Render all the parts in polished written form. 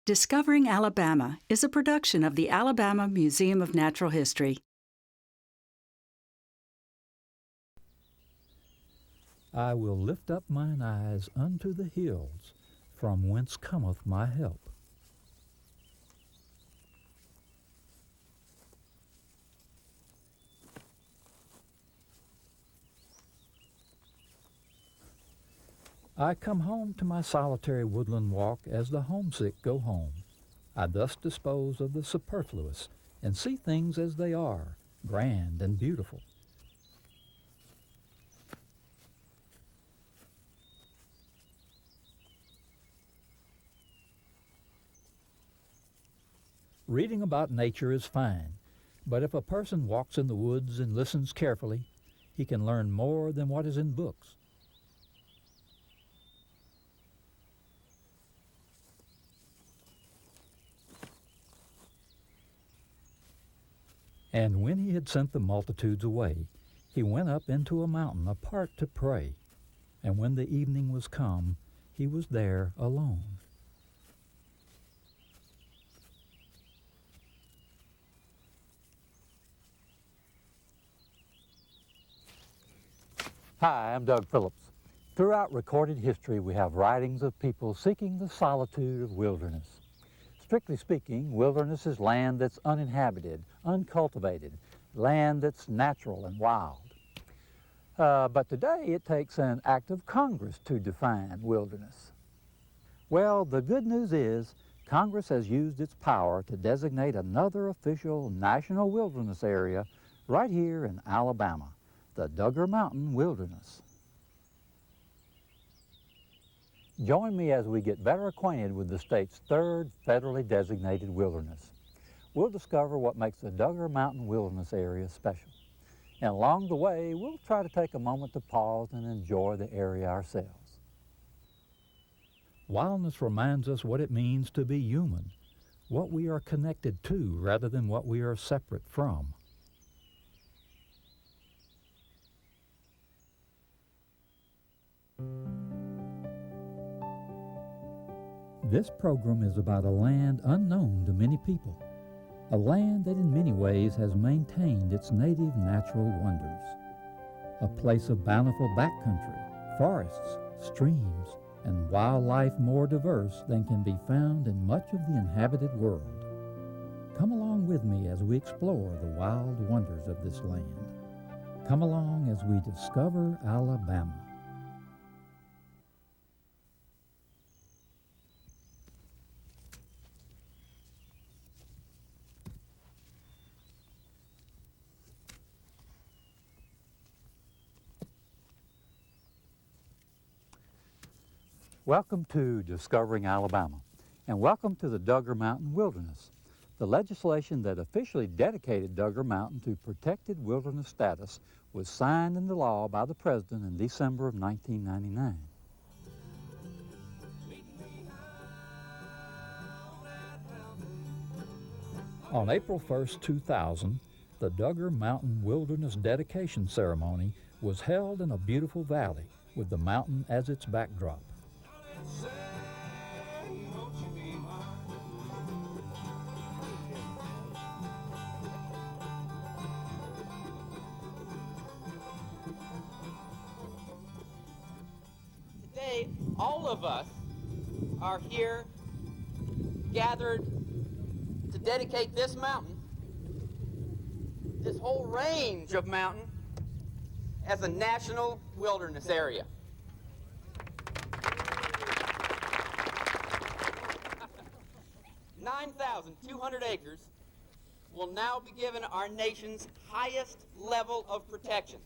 Discovering Alabama is a production of the Alabama Museum of Natural History. I will lift up mine eyes unto the hills, from whence cometh my help. I come home to my solitary woodland walk as the homesick go home. I thus dispose of the superfluous and see things as they are, grand and beautiful. Reading about nature is fine, but if a person walks in the woods and listens carefully, he can learn more than what is in books. And when he had sent the multitudes away, he went up into a mountain apart to pray. And when the evening was come, he was there alone. Hi, I'm Doug Phillips. Throughout recorded history, we have writings of people seeking the solitude of wilderness. Strictly speaking, wilderness is land that's uninhabited, uncultivated, land that's natural and wild. But today it takes an act of Congress to define wilderness. Well, the good news is Congress has used its power to designate another official national wilderness area right here in Alabama, the Duggar Mountain Wilderness. Join me as we get better acquainted with the state's third federally designated wilderness. We'll discover what makes the Duggar Mountain Wilderness area special. And along the way, we'll try to take a moment to pause and enjoy the area ourselves. Wildness reminds us what it means to be human, what we are connected to rather than what we are separate from. This program is about a land unknown to many people, a land that in many ways has maintained its native natural wonders, a place of bountiful backcountry, forests, streams, and wildlife more diverse than can be found in much of the inhabited world. Come along with me as we explore the wild wonders of this land. Come along as we discover Alabama. Welcome to Discovering Alabama, and welcome to the Duggar Mountain Wilderness. The legislation that officially dedicated Duggar Mountain to protected wilderness status was signed into law by the President in December of 1999. On April 1st, 2000, the Duggar Mountain Wilderness Dedication Ceremony was held in a beautiful valley with the mountain as its backdrop. Today, all of us are here gathered to dedicate this mountain, this whole range of mountain, as a national wilderness area. $9,200 acres will now be given our nation's highest level of protection.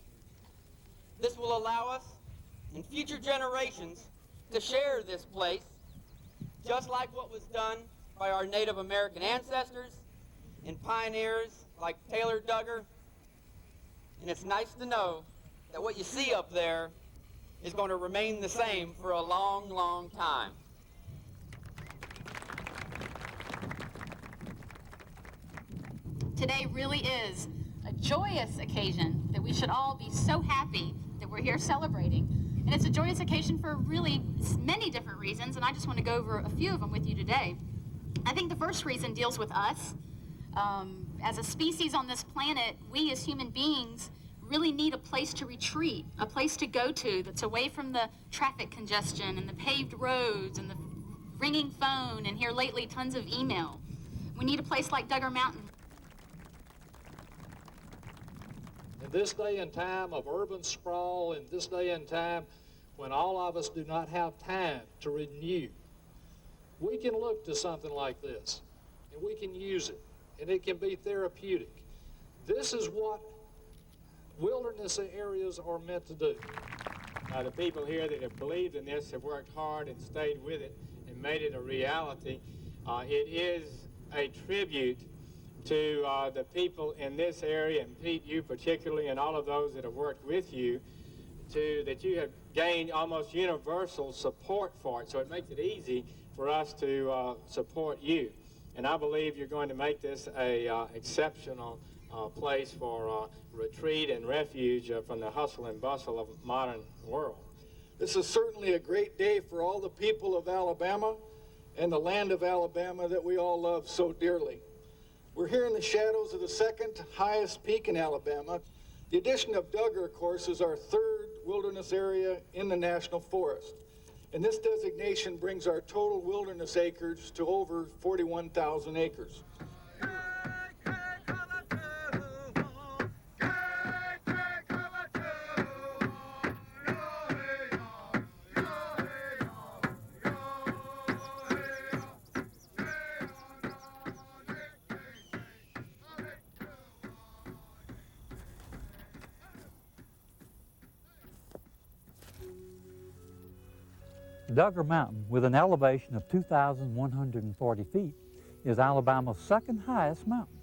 This will allow us and future generations to share this place, just like what was done by our Native American ancestors and pioneers like Taylor Duggar. And it's nice to know that what you see up there is going to remain the same for a long, long time. Today really is a joyous occasion that we should all be so happy that we're here celebrating. And it's a joyous occasion for really many different reasons, and I just want to go over a few of them with you today. I think the first reason deals with us. As a species on this planet, we as human beings really need a place to retreat, a place to go to that's away from the traffic congestion and the paved roads and the ringing phone, and here lately tons of email. We need a place like Duggar Mountain. In this day and time of urban sprawl, in this day and time when all of us do not have time to renew, we can look to something like this, and we can use it, and it can be therapeutic. This is what wilderness areas are meant to do. The people here that have believed in this have worked hard and stayed with it and made it a reality. It is a tribute to the people in this area, and Pete, you particularly, and all of those that have worked with you, that you have gained almost universal support for it. So it makes it easy for us to support you. And I believe you're going to make this a exceptional place for retreat and refuge from the hustle and bustle of modern world. This is certainly a great day for all the people of Alabama and the land of Alabama that we all love so dearly. We're here in the shadows of the second highest peak in Alabama. The addition of Duggar, of course, is our third wilderness area in the National Forest. And this designation brings our total wilderness acreage to over 41,000 acres. Duggar Mountain, with an elevation of 2,140 feet, is Alabama's second highest mountain,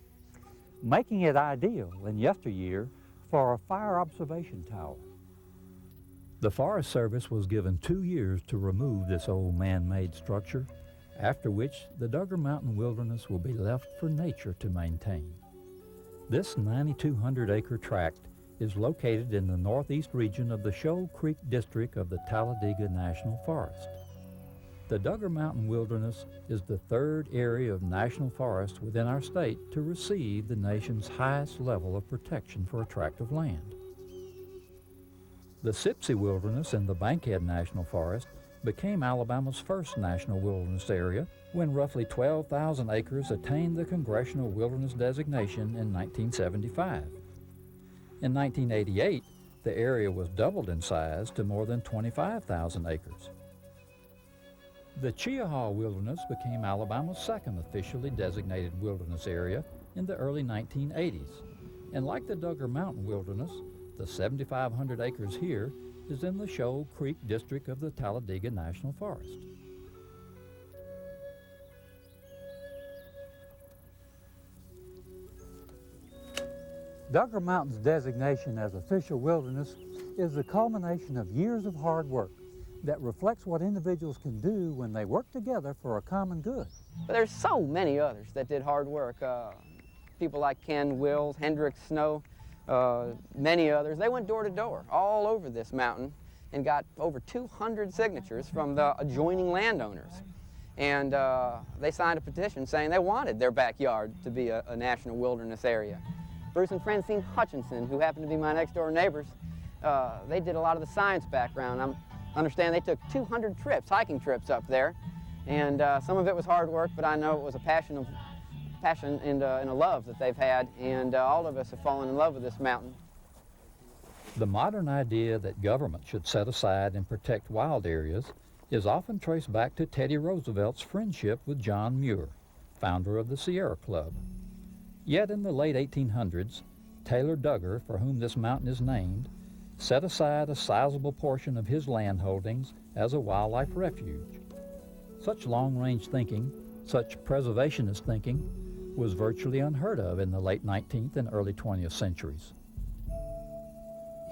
making it ideal in yesteryear for a fire observation tower. The Forest Service was given 2 years to remove this old man-made structure, after which the Duggar Mountain wilderness will be left for nature to maintain. This 9,200-acre tract is located in the northeast region of the Shoal Creek district of the Talladega National Forest. The Duggar Mountain Wilderness is the third area of national forest within our state to receive the nation's highest level of protection for a tract of land. The Sipsey Wilderness in the Bankhead National Forest became Alabama's first national wilderness area when roughly 12,000 acres attained the Congressional Wilderness designation in 1975. In 1988, the area was doubled in size to more than 25,000 acres. The Cheaha Wilderness became Alabama's second officially designated wilderness area in the early 1980s. And like the Duggar Mountain Wilderness, the 7,500 acres here is in the Shoal Creek district of the Talladega National Forest. Duggar Mountain's designation as official wilderness is the culmination of years of hard work that reflects what individuals can do when they work together for a common good. But there's so many others that did hard work. People like Ken Wills, Hendrick Snow, many others. They went door to door all over this mountain and got over 200 signatures from the adjoining landowners. And they signed a petition saying they wanted their backyard to be a national wilderness area. Bruce and Francine Hutchinson, who happen to be my next door neighbors, they did a lot of the science background. I understand they took 200 trips, hiking trips up there, and some of it was hard work, but I know it was a passion and a love that they've had, and all of us have fallen in love with this mountain. The modern idea that government should set aside and protect wild areas is often traced back to Teddy Roosevelt's friendship with John Muir, founder of the Sierra Club. Yet in the late 1800s, Taylor Duggar, for whom this mountain is named, set aside a sizable portion of his land holdings as a wildlife refuge. Such long-range thinking, such preservationist thinking, was virtually unheard of in the late 19th and early 20th centuries.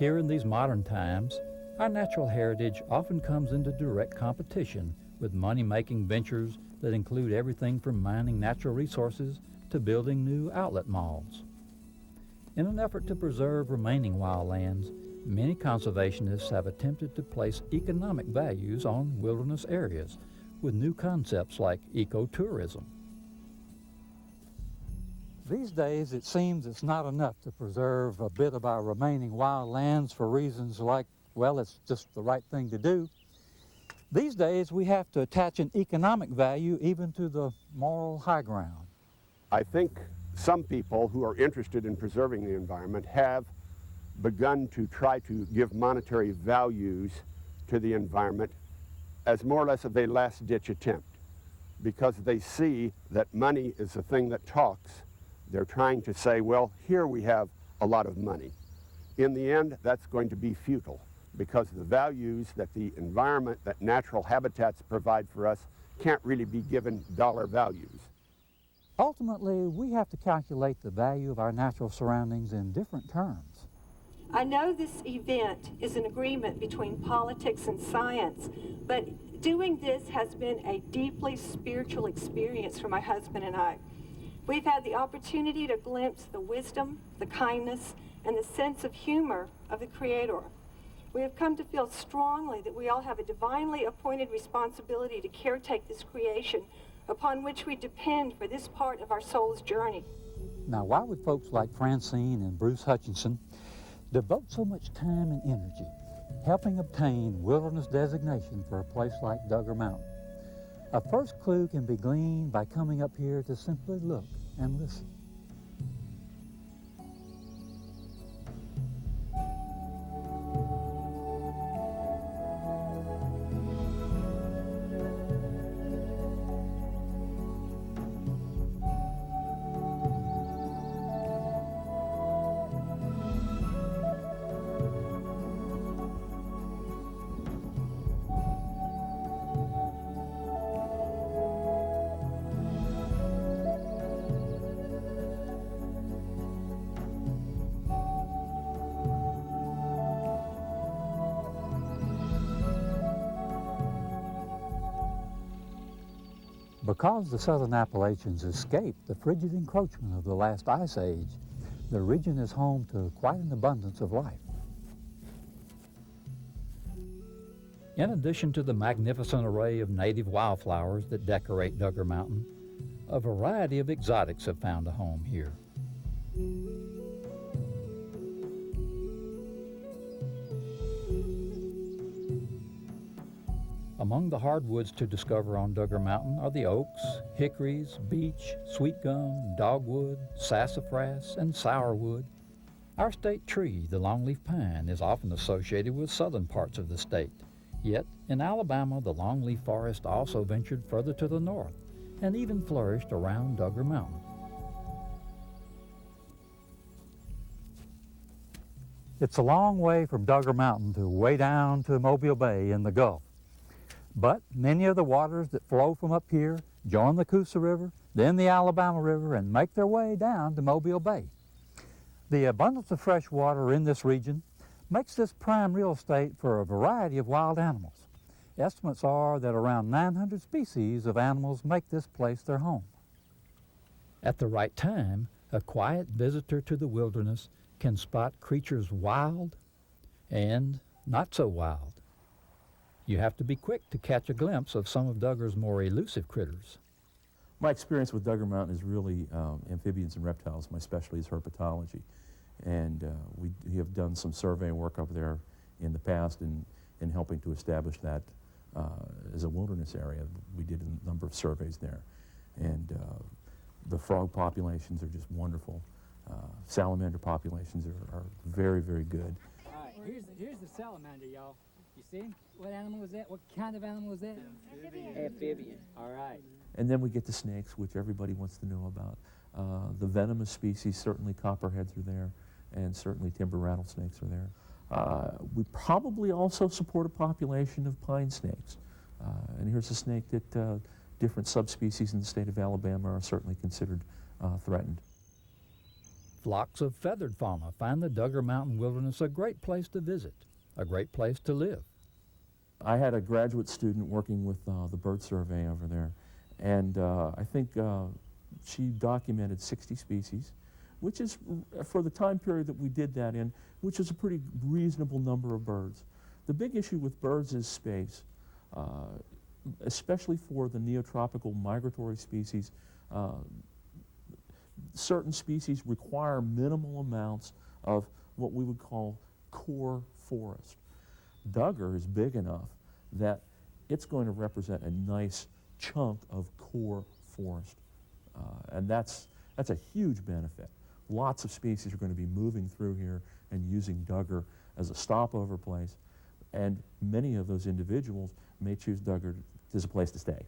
Here in these modern times, our natural heritage often comes into direct competition with money-making ventures that include everything from mining natural resources to building new outlet malls. In an effort to preserve remaining wildlands, many conservationists have attempted to place economic values on wilderness areas with new concepts like ecotourism. These days, it seems it's not enough to preserve a bit of our remaining wild lands for reasons like, well, it's just the right thing to do. These days, we have to attach an economic value even to the moral high ground. I think some people who are interested in preserving the environment have begun to try to give monetary values to the environment as more or less of a last-ditch attempt, because they see that money is the thing that talks. They're trying to say, well, here we have a lot of money. In the end, that's going to be futile, because the values that the environment, that natural habitats provide for us can't really be given dollar values. Ultimately, we have to calculate the value of our natural surroundings in different terms. I know this event is an agreement between politics and science, but doing this has been a deeply spiritual experience for my husband and I. We've had the opportunity to glimpse the wisdom, the kindness, and the sense of humor of the Creator. We have come to feel strongly that we all have a divinely appointed responsibility to caretake this creation upon which we depend for this part of our soul's journey. Now, why would folks like Francine and Bruce Hutchinson devote so much time and energy helping obtain wilderness designation for a place like Duggar Mountain? A first clue can be gleaned by coming up here to simply look and listen. Because the southern Appalachians escaped the frigid encroachment of the last ice age, the region is home to quite an abundance of life. In addition to the magnificent array of native wildflowers that decorate Duggar Mountain, a variety of exotics have found a home here. Among the hardwoods to discover on Duggar Mountain are the oaks, hickories, beech, sweet gum, dogwood, sassafras, and sourwood. Our state tree, the longleaf pine, is often associated with southern parts of the state. Yet, in Alabama, the longleaf forest also ventured further to the north and even flourished around Duggar Mountain. It's a long way from Duggar Mountain to way down to Mobile Bay in the Gulf. But many of the waters that flow from up here join the Coosa River, then the Alabama River, and make their way down to Mobile Bay. The abundance of fresh water in this region makes this prime real estate for a variety of wild animals. Estimates are that around 900 species of animals make this place their home. At the right time, a quiet visitor to the wilderness can spot creatures wild and not so wild. You have to be quick to catch a glimpse of some of Duggar's more elusive critters. My experience with Duggar Mountain is really amphibians and reptiles. My specialty is herpetology. And we have done some survey work up there in the past in helping to establish that as a wilderness area. We did a number of surveys there. And the frog populations are just wonderful. Salamander populations are very, very good. All right, here's the salamander, y'all. You see him? What animal was that? What kind of animal was that? Amphibian. All right. And then we get to snakes, which everybody wants to know about. The venomous species, certainly copperheads are there, and certainly timber rattlesnakes are there. We probably also support a population of pine snakes. And here's a snake that different subspecies in the state of Alabama are certainly considered threatened. Flocks of feathered fauna find the Duggar Mountain wilderness a great place to visit, a great place to live. I had a graduate student working with the bird survey over there, and I think she documented 60 species, which is, for the time period that we did that in, which is a pretty reasonable number of birds. The big issue with birds is space, especially for the neotropical migratory species. certain species require minimal amounts of what we would call core forest. Duggar is big enough that it's going to represent a nice chunk of core forest. And that's a huge benefit. Lots of species are going to be moving through here and using Duggar as a stopover place. And many of those individuals may choose Duggar as a place to stay.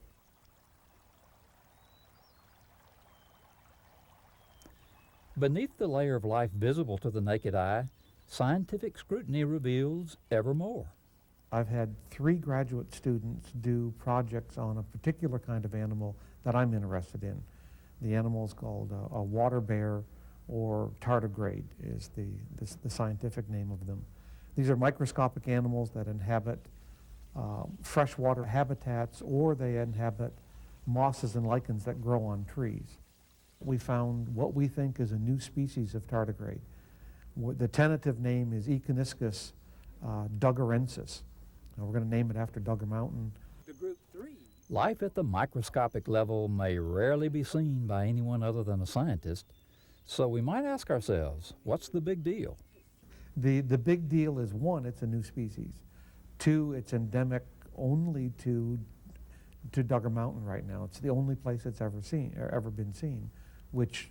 Beneath the layer of life visible to the naked eye, scientific scrutiny reveals ever more. I've had 3 graduate students do projects on a particular kind of animal that I'm interested in. The animal is called a water bear, or tardigrade is the scientific name of them. These are microscopic animals that inhabit freshwater habitats, or they inhabit mosses and lichens that grow on trees. We found what we think is a new species of tardigrade. The tentative name is Econiscus duggarensis. We're going to name it after Duggar Mountain. The group 3. Life at the microscopic level may rarely be seen by anyone other than a scientist, so we might ask ourselves, what's the big deal? The big deal is, 1, it's a new species. 2, it's endemic only to Duggar Mountain right now. It's the only place it's ever been seen, which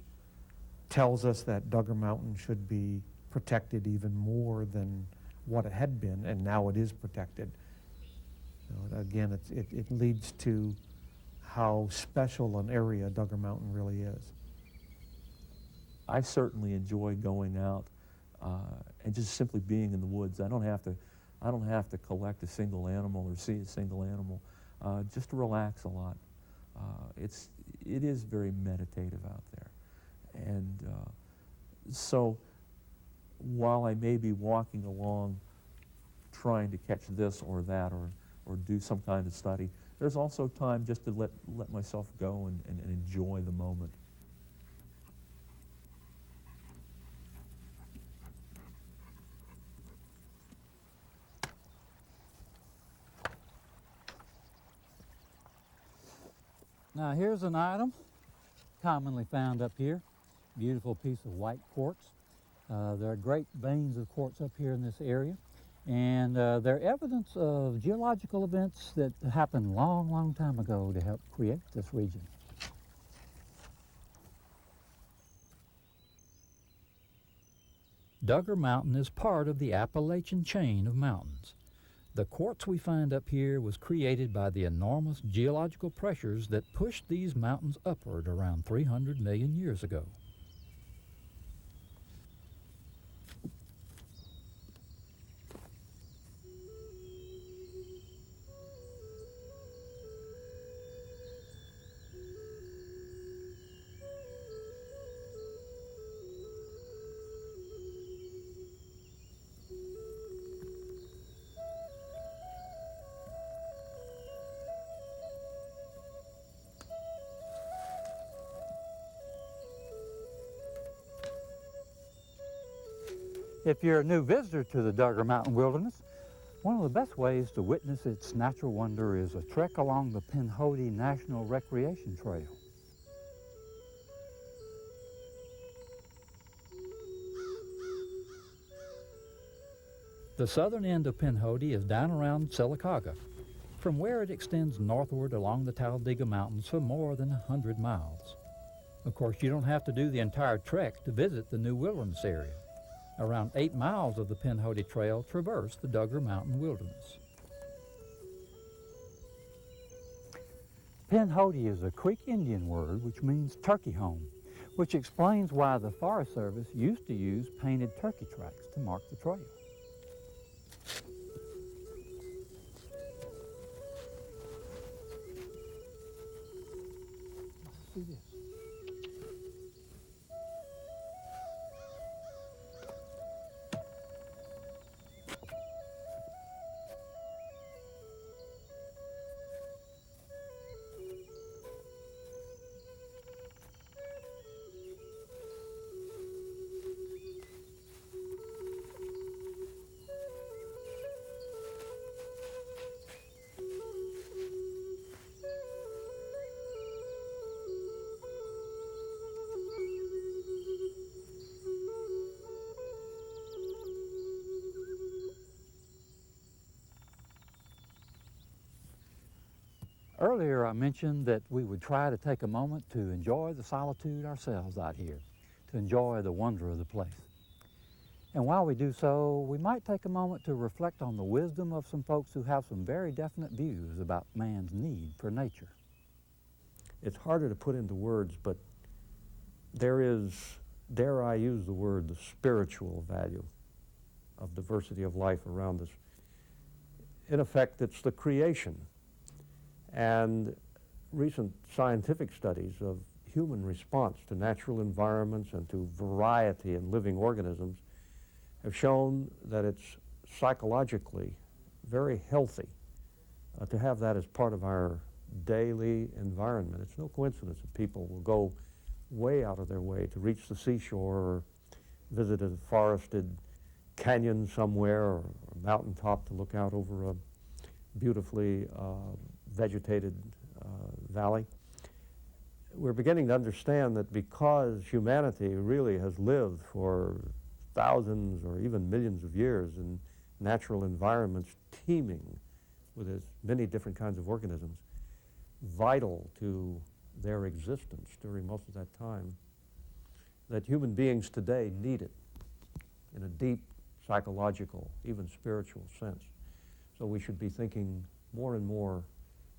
tells us that Duggar Mountain should be protected even more than what it had been, and now it is protected. Again, it leads to how special an area Duggar Mountain really is. I certainly enjoy going out and just simply being in the woods. I don't have to collect a single animal or see a single animal, just to relax a lot. It is very meditative out there. And so while I may be walking along trying to catch this or that or do some kind of study, there's also time just to let myself go and enjoy the moment. Now here's an item commonly found up here. Beautiful piece of white quartz. There are great veins of quartz up here in this area, and they're evidence of geological events that happened long time ago to help create this region. Duggar Mountain is part of the Appalachian chain of mountains. The quartz we find up here was created by the enormous geological pressures that pushed these mountains upward around 300 million years ago. If you're a new visitor to the Duggar Mountain Wilderness, one of the best ways to witness its natural wonder is a trek along the Pinhoti National Recreation Trail. The southern end of Pinhoti is down around Sylacauga, from where it extends northward along the Talladega Mountains for more than 100 miles. Of course, you don't have to do the entire trek to visit the new wilderness area. Around 8 miles of the Pinhoti Trail traverse the Duggar Mountain Wilderness. Pinhoti is a Creek Indian word which means turkey home, which explains why the Forest Service used to use painted turkey tracks to mark the trail. Let's see this. Earlier I mentioned that we would try to take a moment to enjoy the solitude ourselves out here, to enjoy the wonder of the place. And while we do so, we might take a moment to reflect on the wisdom of some folks who have some very definite views about man's need for nature. It's harder to put into words, but there is, dare I use the word, the spiritual value of diversity of life around us. In effect, it's the creation. And recent scientific studies of human response to natural environments and to variety in living organisms have shown that it's psychologically very healthy to have that as part of our daily environment. It's no coincidence that people will go way out of their way to reach the seashore or visit a forested canyon somewhere or a mountaintop to look out over a beautifully vegetated valley. We're beginning to understand that because humanity really has lived for thousands or even millions of years in natural environments teeming with as many different kinds of organisms, vital to their existence during most of that time, that human beings today need it in a deep psychological, even spiritual sense. So we should be thinking more and more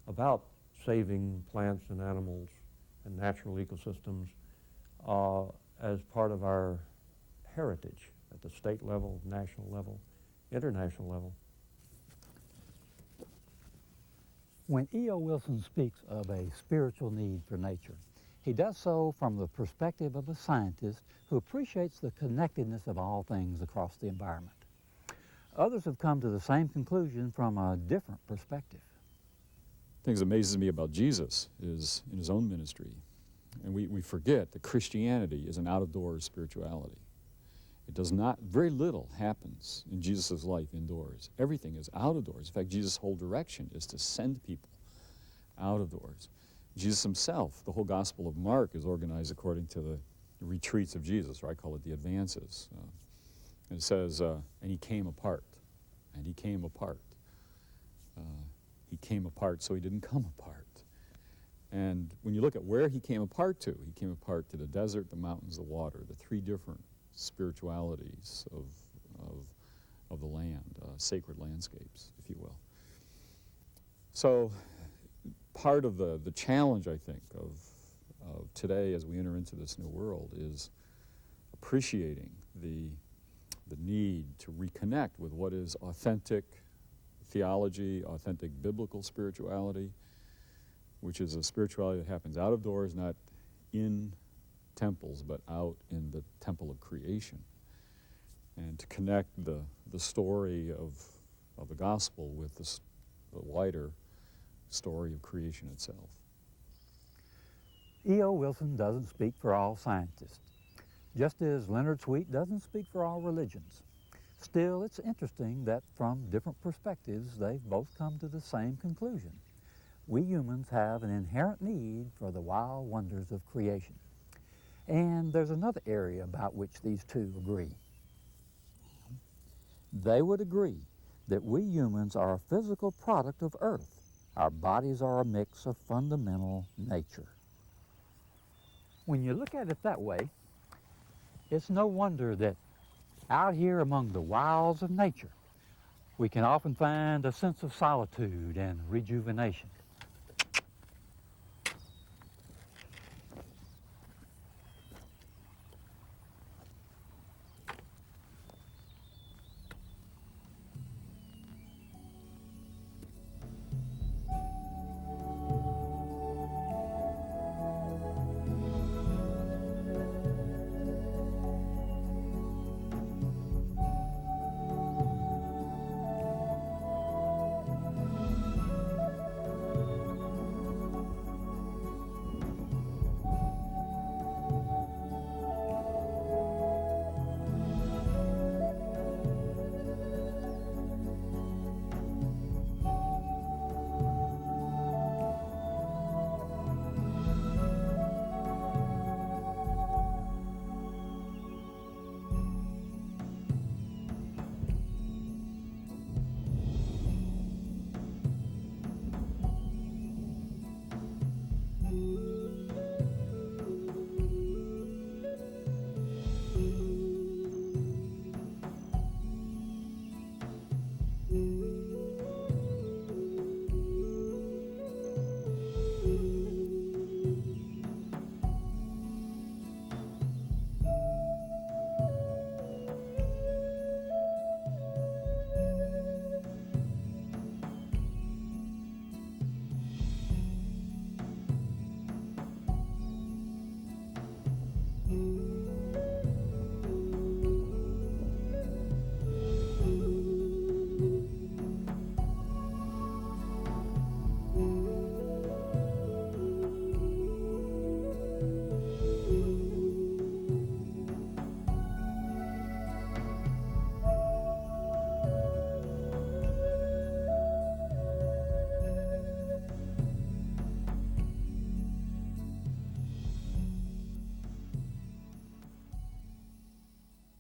about saving plants and animals and natural ecosystems as part of our heritage at the state level, national level, international level. When E.O. Wilson speaks of a spiritual need for nature, he does so from the perspective of a scientist who appreciates the connectedness of all things across the environment. Others have come to the same conclusion from a different perspective. Things that amazes me about Jesus is in his own ministry. And we forget that Christianity is an out-of-doors spirituality. It does not, very little happens in Jesus' life indoors. Everything is out of doors. In fact, Jesus' whole direction is to send people out of doors. Jesus himself, the whole Gospel of Mark is organized according to the retreats of Jesus, or I call it the advances. And it says, and he came apart, and he came apart. He came apart, so he didn't come apart. And when you look at where he came apart to the desert, the mountains, the water, the three different spiritualities of the land, sacred landscapes, if you will. So part of the challenge, I think, of today as we enter into this new world is appreciating the need to reconnect with what is authentic theology, authentic biblical spirituality, which is a spirituality that happens out of doors, not in temples, but out in the temple of creation, and to connect the story of the gospel with the wider story of creation itself. E.O. Wilson doesn't speak for all scientists, just as Leonard Sweet doesn't speak for all religions. Still, it's interesting that from different perspectives, they've both come to the same conclusion. We humans have an inherent need for the wild wonders of creation. And there's another area about which these two agree. They would agree that we humans are a physical product of Earth. Our bodies are a mix of fundamental nature. When you look at it that way, it's no wonder that out here among the wilds of nature, we can often find a sense of solitude and rejuvenation.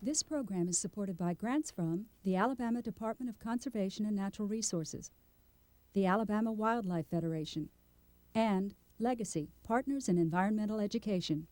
This program is supported by grants from the Alabama Department of Conservation and Natural Resources, the Alabama Wildlife Federation, and Legacy, Partners in Environmental Education.